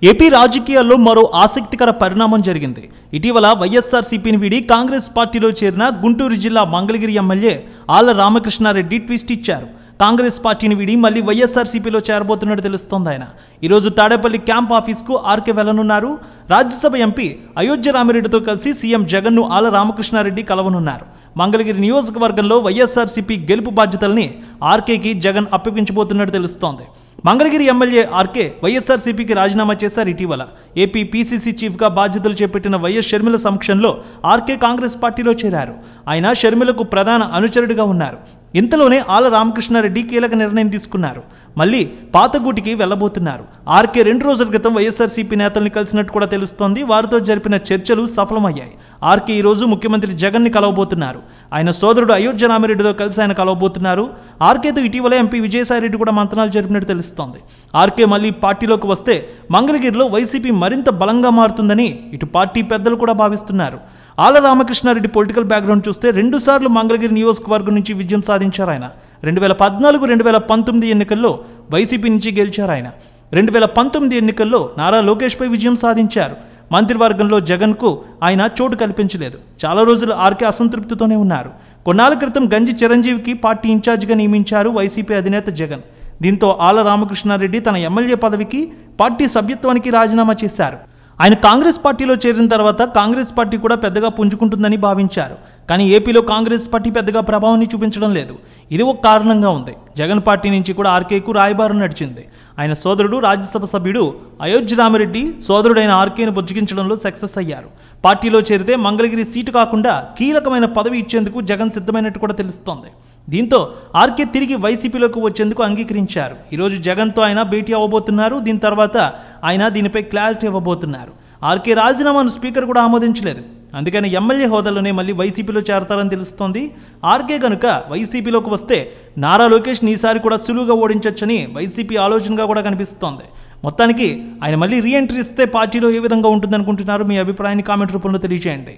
AP రాజకీయాల్లో మరో ఆసక్తికర పరిణామం జరిగింది. ఇటీవల వైఎస్ఆర్సీపీని వీడి కాంగ్రెస్ పార్టీలో చేరిన గుంటూరు జిల్లా మంగళగిరి ఎమ్మెల్యే ఆళ్ల రామకృష్ణారెడ్డి ట్విస్ట్ ఇచ్చారు. కాంగ్రెస్ పార్టీని వీడి మళ్ళీ వైఎస్ఆర్సీపీలో చేరబోతున్నట్టు తెలుస్తోంది. ఆయన ఈరోజు తాడేపల్లి క్యాంప్ ఆఫీస్కు ఆర్కే వెళ్లనున్నారు. రాజ్యసభ ఎంపీ అయోధ్య రామిరెడ్డితో కలిసి సీఎం జగన్ను ఆళ్ల రామకృష్ణారెడ్డి కలవనున్నారు. మంగళగిరి నియోజకవర్గంలో వైఎస్ఆర్సీపీ గెలుపు బాధ్యతల్ని ఆర్కేకి జగన్ అప్పగించబోతున్నట్టు తెలుస్తోంది. మంగళగిరి ఎమ్మెల్యే ఆర్కే వైఎస్ఆర్సీపీకి రాజీనామా చేశారు. ఇటీవల ఏపీ పీసీసీ చీఫ్గా బాధ్యతలు చేపట్టిన వైఎస్ షర్మిల సమక్షంలో ఆర్కే కాంగ్రెస్ పార్టీలో చేరారు. ఆయన షర్మిలకు ప్రధాన అనుచరుడిగా ఉన్నారు. ఇంతలోనే ఆళ్ల రామకృష్ణారెడ్డి కీలక నిర్ణయం తీసుకున్నారు. మళ్ళీ పాతగూటికి వెళ్లబోతున్నారు. ఆర్కే 2 రోజుల క్రితం వైఎస్ఆర్సీపీ నేతల్ని కలిసినట్టు కూడా తెలుస్తోంది. వారితో జరిపిన చర్చలు సఫలమయ్యాయి. ఆర్కే ఈరోజు ముఖ్యమంత్రి జగన్ని కలవబోతున్నారు. ఆయన సోదరుడు అయోధ్య రామిరెడ్డితో కలిసి ఆయన కలవబోతున్నారు. ఆర్కేతో ఇటీవలే ఎంపీ విజయసాయిరెడ్డి కూడా మంతనాలు జరిపినట్టు తెలుస్తోంది. ఆర్కే మళ్ళీ పార్టీలోకి వస్తే మంగళగిరిలో వైసీపీ మరింత బలంగా మారుతుందని ఇటు పార్టీ పెద్దలు కూడా భావిస్తున్నారు. ఆళ్ల రామకృష్ణారెడ్డి పొలిటికల్ బ్యాక్గ్రౌండ్ చూస్తే 2 సార్లు మంగళగిరి నియోజకవర్గం నుంచి విజయం సాధించారు. ఆయన 2014-2019 ఎన్నికల్లో వైసీపీ నుంచి గెలిచారు. ఆయన 2019 ఎన్నికల్లో నారా లోకేష్పై విజయం సాధించారు. మంత్రివర్గంలో జగన్కు ఆయన చోటు కల్పించలేదు. చాలా రోజులు ఆర్కే అసంతృప్తితోనే ఉన్నారు. కొన్నాళ్ళ క్రితం గంజి చిరంజీవికి పార్టీ ఇన్ఛార్జిగా నియమించారు వైసీపీ అధినేత జగన్. దీంతో ఆళ్ల రామకృష్ణారెడ్డి తన ఎమ్మెల్యే పదవికి పార్టీ సభ్యత్వానికి రాజీనామా చేశారు. ఆయన కాంగ్రెస్ పార్టీలో చేరిన తర్వాత కాంగ్రెస్ పార్టీ కూడా పెద్దగా పుంజుకుంటుందని భావించారు. కానీ ఏపీలో కాంగ్రెస్ పార్టీ పెద్దగా ప్రభావాన్ని చూపించడం లేదు. ఇది ఒక కారణంగా ఉంది. జగన్ పార్టీ నుంచి కూడా ఆర్కేకు రాయబారం నడిచింది. ఆయన సోదరుడు రాజ్యసభ సభ్యుడు అయోధ్య రామిరెడ్డి సోదరుడైన ఆర్కేను బుజ్జగించడంలో సక్సెస్ అయ్యారు. పార్టీలో చేరితే మంగళగిరి సీటు కాకుండా కీలకమైన పదవి ఇచ్చేందుకు జగన్ సిద్ధమైనట్టు కూడా తెలుస్తోంది. దీంతో ఆర్కే తిరిగి వైసీపీలోకి వచ్చేందుకు అంగీకరించారు. ఈరోజు జగన్తో ఆయన భేటీ అవ్వబోతున్నారు. దీని తర్వాత ఆయన దీనిపై క్లారిటీ ఇవ్వబోతున్నారు. ఆర్కే రాజీనామాను స్పీకర్ కూడా ఆమోదించలేదు. అందుకని ఎమ్మెల్యే హోదాలోనే మళ్ళీ వైసీపీలో చేరతారని తెలుస్తోంది. ఆర్కే కనుక వైసీపీలోకి వస్తే నారా లోకేష్ని ఈసారి కూడా సులువుగా ఓడించొచ్చని వైసీపీ ఆలోచనగా కూడా కనిపిస్తోంది. మొత్తానికి ఆయన మళ్ళీ రీఎంట్రీ ఇస్తే పార్టీలో ఏ విధంగా ఉంటుందనుకుంటున్నారు? మీ అభిప్రాయాన్ని కామెంట్ రూపంలో తెలియజేయండి.